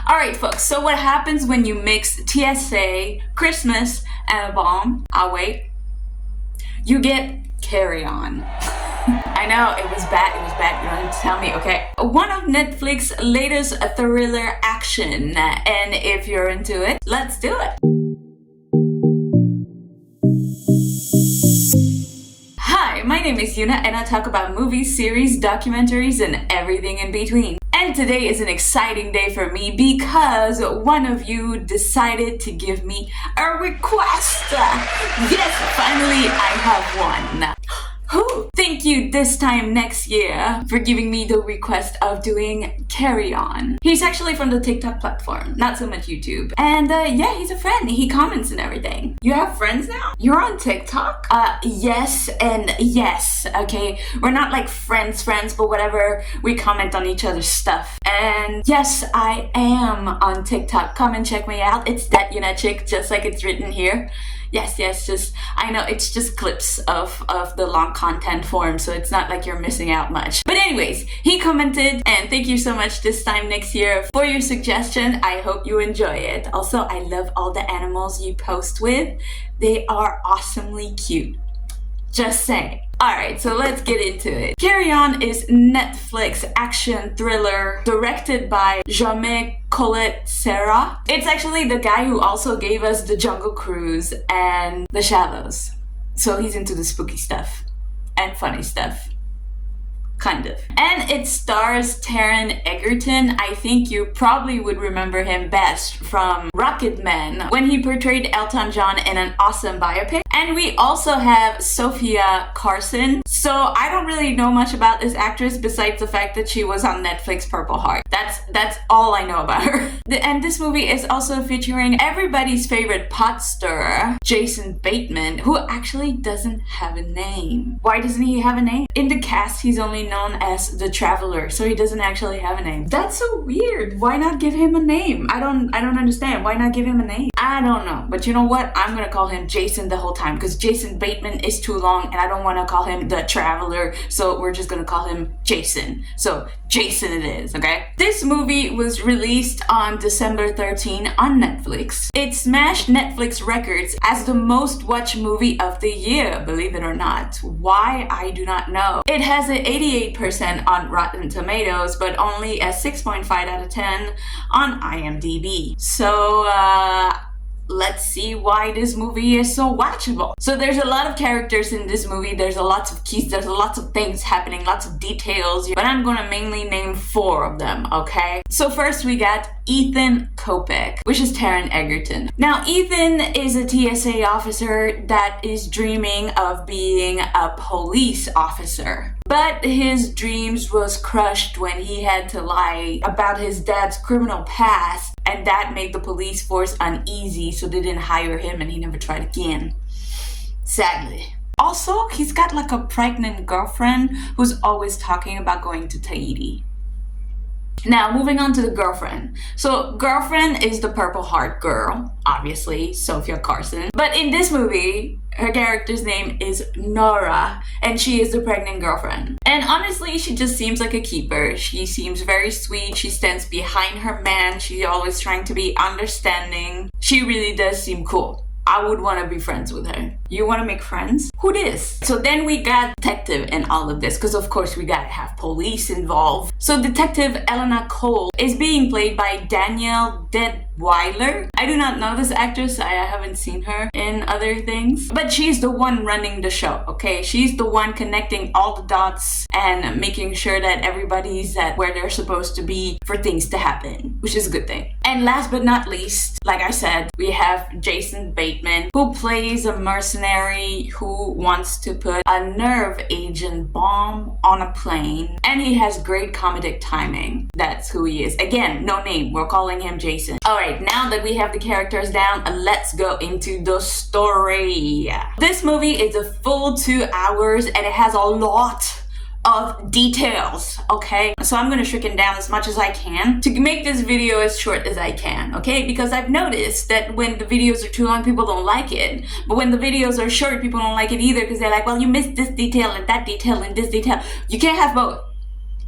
Alright folks, so what happens when you mix TSA, Christmas, and a bomb? I'll wait. You get Carry On. I know, it was bad, you don't have to tell me, okay? One of Netflix's latest thriller action, and if you're into it, let's do it. Hi, my name is Yuna and I talk about movies, series, documentaries, and everything in between. And today is an exciting day for me because one of you decided to give me a request. Yes, finally I have one. Thank you this time next year for giving me the request of doing Carry On. He's actually from the TikTok platform, not so much YouTube. And yeah, he's a friend. He comments and everything. You have friends now? You're on TikTok? Yes and yes, okay? We're not like friends, but whatever. We comment on each other's stuff. And yes, I am on TikTok. Come and check me out. It's that Yuna chick, just like it's written here. Yes, just, I know it's just clips of the long content form, so it's not like you're missing out much. But anyways, he commented, and thank you so much this time next year for your suggestion. I hope you enjoy it. Also, I love all the animals you post with. They are awesomely cute. Just saying. Alright, so let's get into it. Carry On is Netflix action thriller directed by Jamais Colette Serra. It's actually the guy who also gave us The Jungle Cruise and The Shallows. So he's into the spooky stuff and funny stuff. Kind of. And it stars Taron Egerton. I think you probably would remember him best from Rocketman when he portrayed Elton John in an awesome biopic. And we also have Sophia Carson. So I don't really know much about this actress besides the fact that she was on Netflix Purple Heart. That's all I know about her. And this movie is also featuring everybody's favorite pot stirrer, Jason Bateman, who actually doesn't have a name. Why doesn't he have a name? In the cast, he's only known as the Traveler, so he doesn't actually have a name. That's so weird. Why not give him a name? I don't understand. Why not give him a name? I don't know. But you know what? I'm gonna call him Jason the whole time because Jason Bateman is too long and I don't want to call him the Traveler, so we're just gonna call him Jason. So Jason it is, okay? This movie was released on December 13 on Netflix. It smashed Netflix records as the most watched movie of the year, believe it or not. Why? I do not know. It has an 88% on Rotten Tomatoes, but only a 6.5 out of 10 on IMDb. So, let's see why this movie is so watchable. So there's a lot of characters in this movie, there's a lot of keys, there's lots of things happening, lots of details, but I'm gonna mainly name 4 of them, okay? So first we got Ethan Kopech, which is Taron Egerton. Now Ethan is a TSA officer that is dreaming of being a police officer. But his dreams was crushed when he had to lie about his dad's criminal past, and that made the police force uneasy, so they didn't hire him and he never tried again. Sadly. Also, he's got like a pregnant girlfriend who's always talking about going to Tahiti. Now, moving on to the girlfriend. So, girlfriend is the Purple Heart girl, obviously, Sophia Carson. But in this movie, her character's name is Nora, and she is the pregnant girlfriend. And honestly, she just seems like a keeper. She seems very sweet. She stands behind her man. She's always trying to be understanding. She really does seem cool. I would want to be friends with her. You want to make friends? Who dis? So then we got detective in all of this, because of course we gotta have police involved. So Detective Elena Cole is being played by Danielle Deadwyler. I do not know this actress. I haven't seen her in other things. But she's the one running the show, okay? She's the one connecting all the dots and making sure that everybody's at where they're supposed to be for things to happen, which is a good thing. And last but not least, like I said, we have Jason Bateman, who plays a mercenary who wants to put a nerve agent bomb on a plane. And he has great comedic timing. That's who he is. Again, no name. We're calling him Jason. Alright, now that we have the characters down, let's go into the story. This movie is a full 2 hours and it has a lot of details, okay? So I'm gonna shrink it down as much as I can to make this video as short as I can, okay? Because I've noticed that when the videos are too long, people don't like it. But when the videos are short, people don't like it either because they're like, well, you missed this detail and that detail and this detail. You can't have both.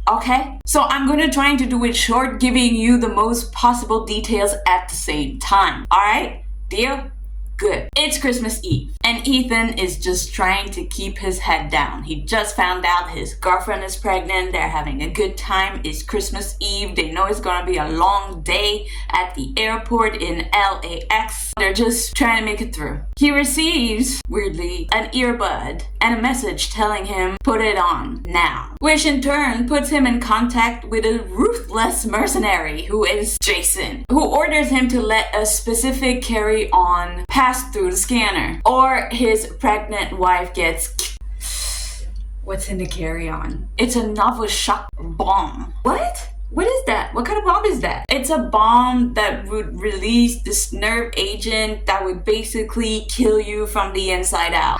Okay? So I'm gonna try to do it short, giving you the most possible details at the same time. Alright? Deal? Good. It's Christmas Eve, and Ethan is just trying to keep his head down. He just found out his girlfriend is pregnant. They're having a good time. It's Christmas Eve. They know it's gonna be a long day at the airport in LAX. They're just trying to make it through. He receives, weirdly, an earbud and a message telling him, put it on now. Which in turn puts him in contact with a ruthless mercenary who is Jason, who orders him to let a specific carry-on pass through the scanner, or his pregnant wife gets... What's in the carry-on? It's a Novichok bomb. What? What is that? What kind of bomb is that? It's a bomb that would release this nerve agent that would basically kill you from the inside out.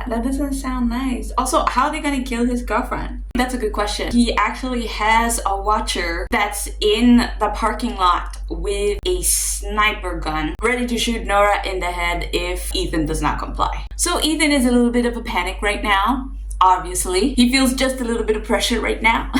That doesn't sound nice. Also, how are they gonna kill his girlfriend? That's a good question. He actually has a watcher that's in the parking lot with a sniper gun ready to shoot Nora in the head if Ethan does not comply. So Ethan is a little bit of a panic right now. Obviously, he feels just a little bit of pressure right now.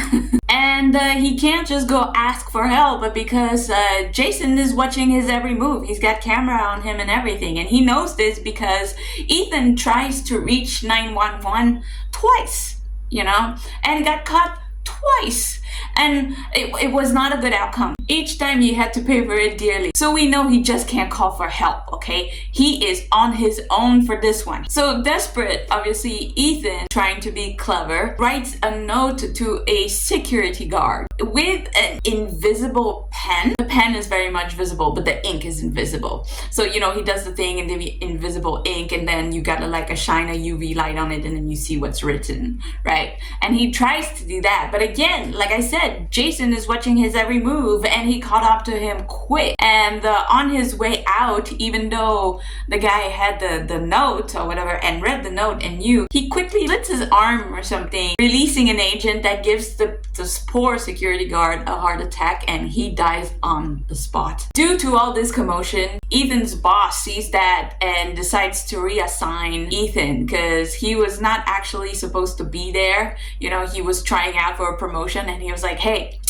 And he can't just go ask for help, but because Jason is watching his every move. He's got camera on him and everything, and he knows this because Ethan tries to reach 911 twice, you know, and got caught twice, and it was not a good outcome. Each time he had to pay for it dearly. So we know he just can't call for help, okay? He is on his own for this one. So desperate, obviously, Ethan, trying to be clever, writes a note to a security guard with an invisible pen. The pen is very much visible, but the ink is invisible. So, you know, he does the thing in the invisible ink, and then you gotta like shine a UV light on it, and then you see what's written, right? And he tries to do that, but again, like I said, Jason is watching his every move, and he caught up to him quick. And on his way out, even though the guy had the note or whatever and read the note and knew, he quickly slits his arm or something, releasing an agent that gives this poor security guard a heart attack, and he dies on the spot. Due to all this commotion, Ethan's boss sees that and decides to reassign Ethan because he was not actually supposed to be there. You know, he was trying out for a promotion, and he was like, hey,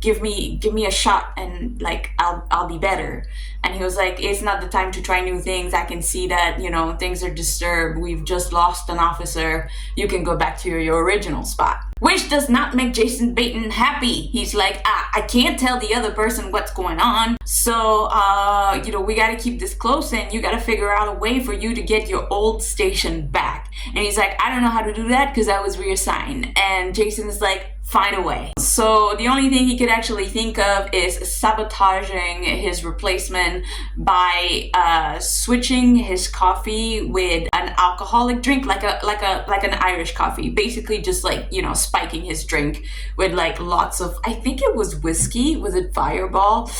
give me a shot and like I'll be better. And he was like, it's not the time to try new things. I can see that, you know, things are disturbed. We've just lost an officer. You can go back to your original spot. Which does not make Jason Bateman happy. He's like, I can't tell the other person what's going on. So, you know, we gotta keep this close, and you gotta figure out a way for you to get your old station back. And he's like, I don't know how to do that because I was reassigned. And Jason is like, find a way. So the only thing he could actually think of is sabotaging his replacement by switching his coffee with an alcoholic drink, like an Irish coffee. Basically just like, you know, spiking his drink with like lots of, I think it was whiskey, was it Fireball?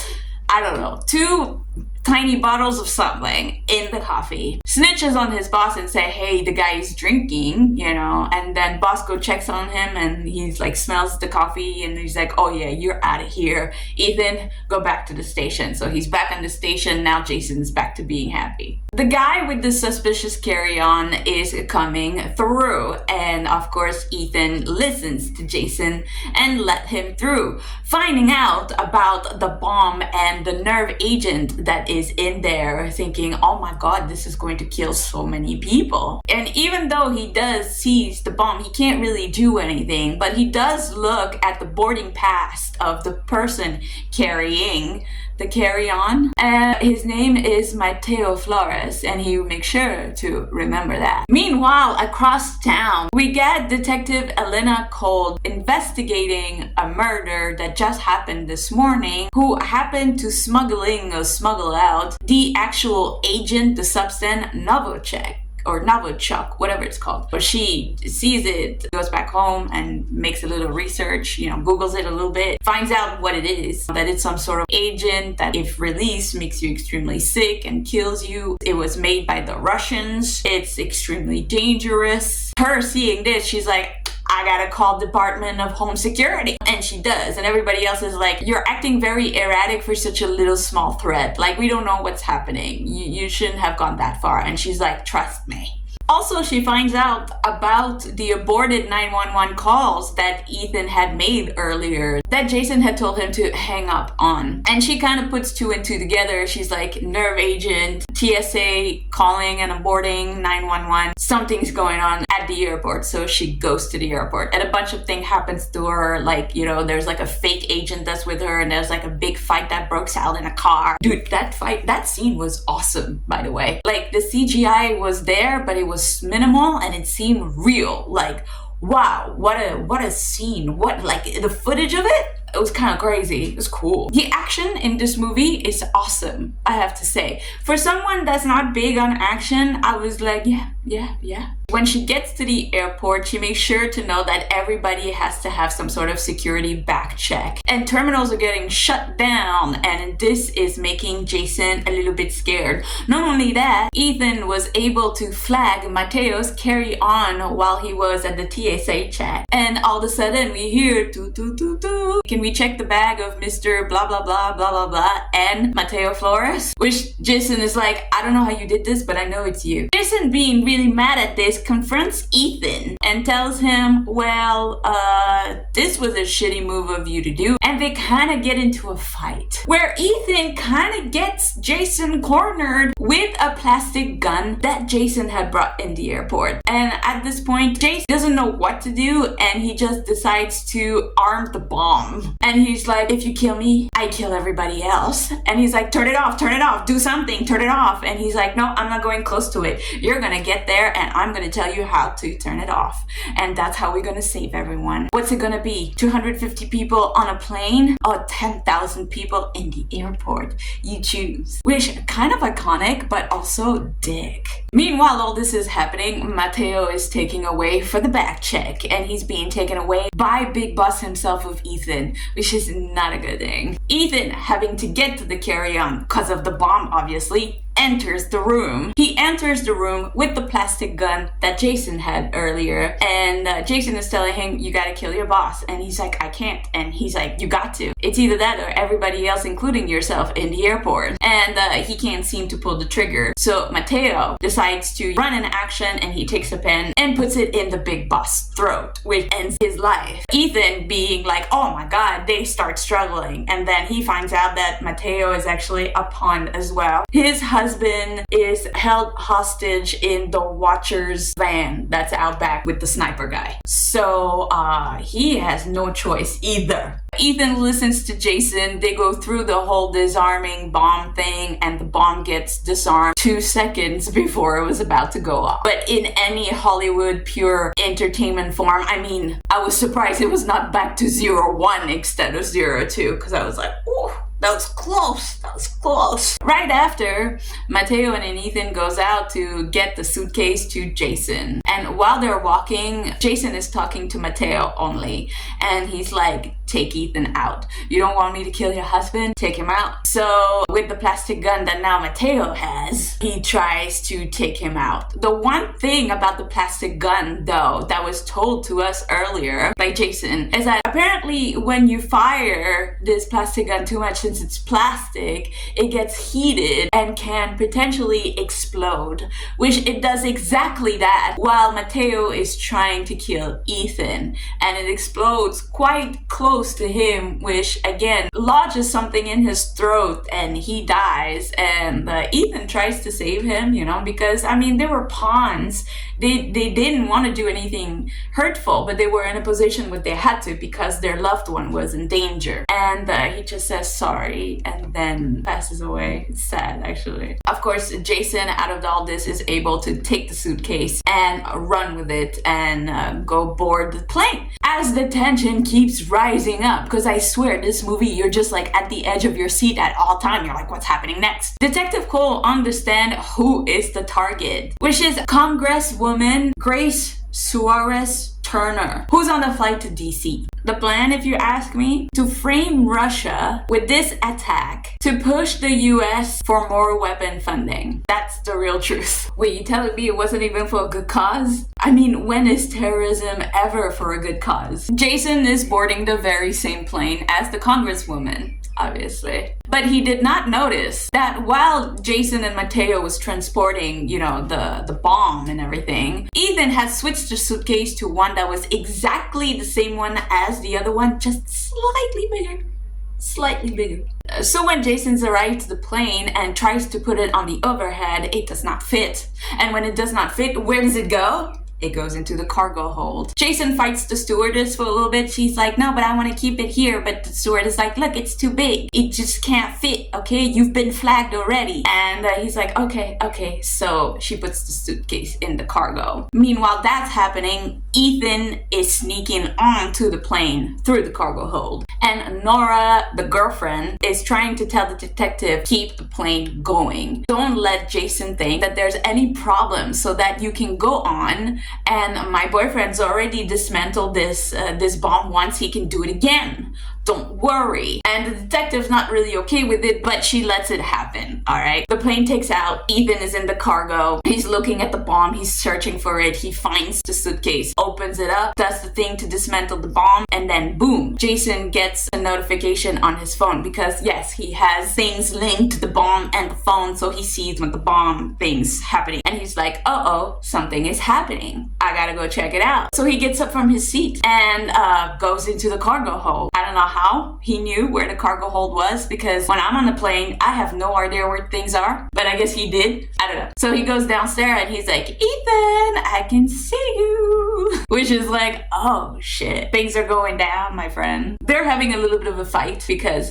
I don't know, 2 tiny bottles of something in the coffee. Snitches on his boss and say, hey, the guy is drinking, you know, and then boss go checks on him, and he's like smells the coffee, and he's like, oh yeah, you're out of here. Ethan, go back to the station. So he's back on the station. Now Jason's back to being happy. The guy with the suspicious carry-on is coming through, and of course Ethan listens to Jason and let him through, finding out about the bomb and the nerve agent that is in there, thinking, oh my god, this is going to kill so many people. And even though he does seize the bomb, he can't really do anything, but he does look at the boarding pass of the person carrying the carry-on. His name is Mateo Flores, and he makes sure to remember that. Meanwhile, across town, we get Detective Elena Cold investigating a murder that just happened this morning, who happened to smuggle out the actual agent, the substance, Novichok. Or Novichok, whatever it's called. But she sees it, goes back home and makes a little research, you know, Googles it a little bit, finds out what it is, that it's some sort of agent that if released makes you extremely sick and kills you. It was made by the Russians. It's extremely dangerous. Her seeing this, she's like, I gotta call Department of Home Security. And she does. And everybody else is like, you're acting very erratic for such a little small threat. Like, we don't know what's happening. You shouldn't have gone that far. And she's like, trust me. Also, she finds out about the aborted 911 calls that Ethan had made earlier that Jason had told him to hang up on. And she kind of puts two and two together. She's like, nerve agent, TSA calling and aborting 911. Something's going on at the airport. So she goes to the airport and a bunch of things happens to her. Like, you know, there's like a fake agent that's with her and there's like a big fight that breaks out in a car. Dude, that scene was awesome, by the way. Like, the CGI was there, but it was minimal and it seemed real. Like, wow, what a scene. What, like, the footage of it was kind of crazy. It was cool. The action in this movie is awesome, I have to say. For someone that's not big on action, I was like, yeah. When she gets to the airport, she makes sure to know that everybody has to have some sort of security back check. And terminals are getting shut down, and this is making Jason a little bit scared. Not only that, Ethan was able to flag Mateo's carry-on while he was at the TSA check. And all of a sudden, we hear toot toot toot toot. Can we check the bag of Mr. blah blah blah blah blah blah and Mateo Flores? Which Jason is like, I don't know how you did this, but I know it's you. Jason, being really mad at this, confronts Ethan and tells him, well, this was a shitty move of you to do. And they kind of get into a fight where Ethan kind of gets Jason cornered with a plastic gun that Jason had brought in the airport. And at this point, Jason doesn't know what to do and he just decides to arm the bomb. And he's like, if you kill me, I kill everybody else. And he's like, turn it off, do something, turn it off. And he's like, no, I'm not going close to it. You're gonna get there and I'm gonna tell you how to turn it off. And that's how we're gonna save everyone. What's it gonna be? 250 people on a plane or 10,000 people in the airport? You choose. Which, kind of iconic, but also dick. Meanwhile, all this is happening, Mateo is taking away for the back check, and he's being taken away by Big Boss himself with Ethan, which is not a good thing. Ethan, having to get to the carry-on because of the bomb, obviously, enters the room. He enters the room with the plastic gun that Jason had earlier, and Jason is telling him, you gotta kill your boss, and he's like, I can't, and he's like, you got to. It's either that or everybody else, including yourself, in the airport. And he can't seem to pull the trigger. So Mateo decides to run an action, and he takes a pen and puts it in the Big Boss' throat, which ends his life. Ethan being like, oh my god, they start struggling, and then he finds out that Mateo is actually a pawn as well. His husband is held hostage in the Watcher's van that's out back with the sniper guy. So he has no choice either. Ethan listens to Jason. They go through the whole disarming bomb thing, and the bomb gets disarmed 2 seconds before it was about to go off. But in any Hollywood pure entertainment form, I mean, I was surprised it was not back to 0-1 instead of 0-2, because I was like, ooh, that was close. That was close. Right after, Mateo and Ethan goes out to get the suitcase to Jason. And while they're walking, Jason is talking to Mateo only. And he's like, take Ethan out. You don't want me to kill your husband? Take him out. So with the plastic gun that now Mateo has, he tries to take him out. The one thing about the plastic gun, though, that was told to us earlier by Jason is that apparently when you fire this plastic gun too much, since it's plastic, it gets heated and can potentially explode, which it does exactly that while Mateo is trying to kill Ethan, and it explodes quite close to him, which again lodges something in his throat and he dies. And Ethan tries to save him, you know, because I mean, they were pawns. They didn't want to do anything hurtful, but they were in a position where they had to because their loved one was in danger. And he just says sorry and then passes away. It's sad, actually. Of course, Jason, out of all this, is able to take the suitcase and run with it and go board the plane. As the tension keeps rising up, because I swear, this movie, you're just like at the edge of your seat at all time. You're like, what's happening next? Detective Cole understands who is the target, which is Congresswoman Grace Suarez Turner, who's on the flight to DC. The plan, if you ask me, to frame Russia with this attack to push the US for more weapon funding. That's the real truth. Wait, you telling me it wasn't even for a good cause? I mean, when is terrorism ever for a good cause? Jason is boarding the very same plane as the Congresswoman. obviously. But he did not notice that while Jason and Mateo was transporting, the bomb and everything, Ethan had switched the suitcase to one that was exactly the same one as the other one, just slightly bigger. Slightly bigger. So when Jason's arrived to the plane and tries to put it on the overhead, it does not fit. And when it does not fit, where does it go? It goes into the cargo hold. Jason fights the stewardess for a little bit. She's like, no, but I want to keep it here. But the stewardess is like, look, it's too big. It just can't fit, okay? You've been flagged already. And he's like, okay. So she puts the suitcase in the cargo. Meanwhile, that's happening. Ethan is sneaking onto the plane through the cargo hold. And Nora, the girlfriend, is trying to tell the detective, keep the plane going. Don't let Jason think that there's any problem so that you can go on. And my boyfriend's already dismantled this bomb once, he can do it again. Don't worry. And the detective's not really okay with it, but she lets it happen, all right? The plane takes out. Ethan is in the cargo. He's looking at the bomb. He's searching for it. He finds the suitcase, opens it up, does the thing to dismantle the bomb, and then boom, Jason gets a notification on his phone because, yes, he has things linked to the bomb and the phone, so he sees when the bomb thing's happening. And he's like, uh-oh, something is happening. I gotta go check it out. So he gets up from his seat and goes into the cargo hold. I don't know how he knew where the cargo hold was, because when I'm on the plane, I have no idea where things are, but I guess he did. I don't know. So he goes downstairs and he's like, Ethan, I can see you. Which is like, oh shit, things are going down, my friend. They're having a little bit of a fight because,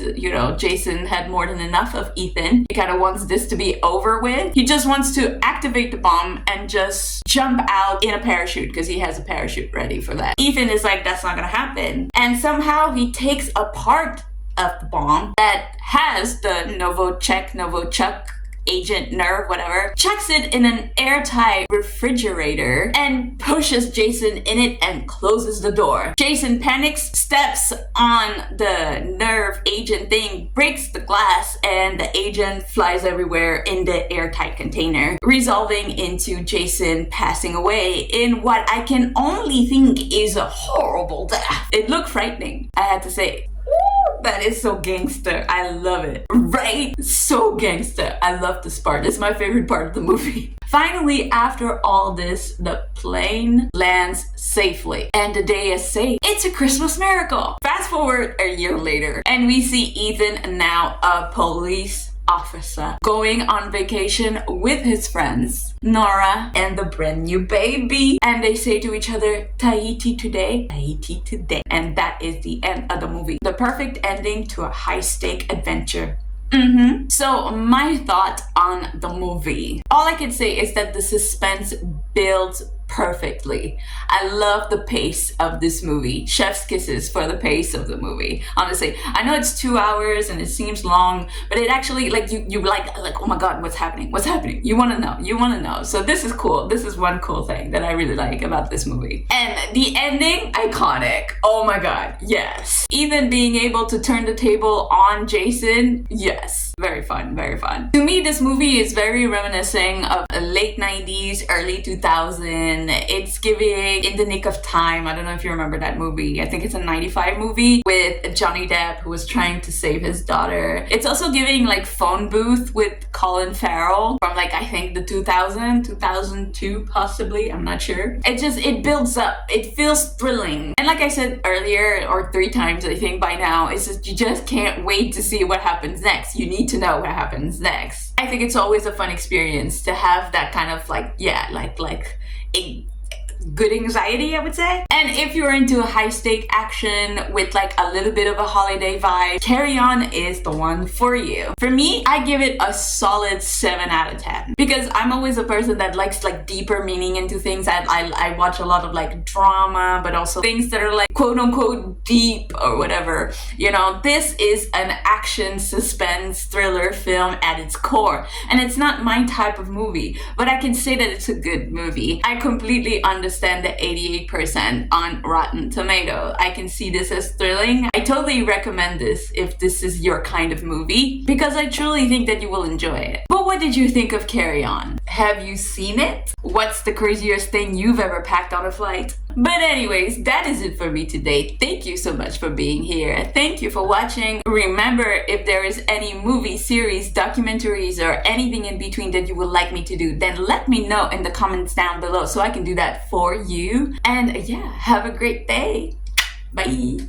Jason had more than enough of Ethan. He kind of wants this to be over with. He just wants to activate the bomb and just jump out in a parachute because he has a parachute ready for that. Ethan is like, that's not gonna happen. And somehow he takes a part of the bomb that has the Novichok agent nerve, whatever, chucks it in an airtight refrigerator and pushes Jason in it and closes the door. Jason panics, steps on the nerve agent thing, breaks the glass, and the agent flies everywhere in the airtight container, resolving into Jason passing away in what I can only think is a horrible death. It looked frightening, I had to say. That is so gangster. I love it. Right? So gangster. I love this part. It's my favorite part of the movie. Finally, after all this, the plane lands safely and the day is safe. It's a Christmas miracle. Fast forward a year later and we see Ethan, now a police officer, going on vacation with his friends, Nora and the brand new baby. And they say to each other, Tahiti today, Tahiti today. And that is the end of the movie. The perfect ending to a high-stake adventure. So my thought on the movie. All I can say is that the suspense builds perfectly. I love the pace of this movie. Chef's kisses for the pace of the movie. Honestly, I know it's 2 hours and it seems long, but it actually, like, you like, oh my god, what's happening? What's happening? You want to know. So this is cool. This is one cool thing that I really like about this movie. And the ending, iconic. Oh my god, yes. Even being able to turn the table on Jason, yes. Very fun, very fun. To me, this movie is very reminiscent of a late 90s, early 2000s. It's giving In the Nick of Time. I don't know if you remember that movie. I think it's a 95 movie with Johnny Depp, who was trying to save his daughter. It's also giving like Phone Booth with Colin Farrell from like, I think the 2002 possibly. I'm not sure. It builds up. It feels thrilling. And like I said earlier, or 3 times I think by now, it's just, you just can't wait to see what happens next. You need to know what happens next. I think it's always a fun experience to have that kind of like, yeah, like a good anxiety, I would say. And if you're into a high stake action with like a little bit of a holiday vibe, Carry On is the one for you. For me, I give it a solid 7 out of 10 because I'm always a person that likes like deeper meaning into things. I watch a lot of like drama, but also things that are like quote unquote deep or whatever. This is an action suspense thriller film at its core, and it's not my type of movie, but I can say that it's a good movie. I completely understand the 88% on Rotten Tomatoes. I can see this as thrilling. I totally recommend this if this is your kind of movie, because I truly think that you will enjoy it. But what did you think of Carry On? Have you seen it? What's the craziest thing you've ever packed on a flight? But anyways, that is it for me today. Thank you so much for being here. Thank you for watching. Remember, if there is any movie, series, documentaries, or anything in between that you would like me to do, then let me know in the comments down below so I can do that for you. And yeah, have a great day. Bye.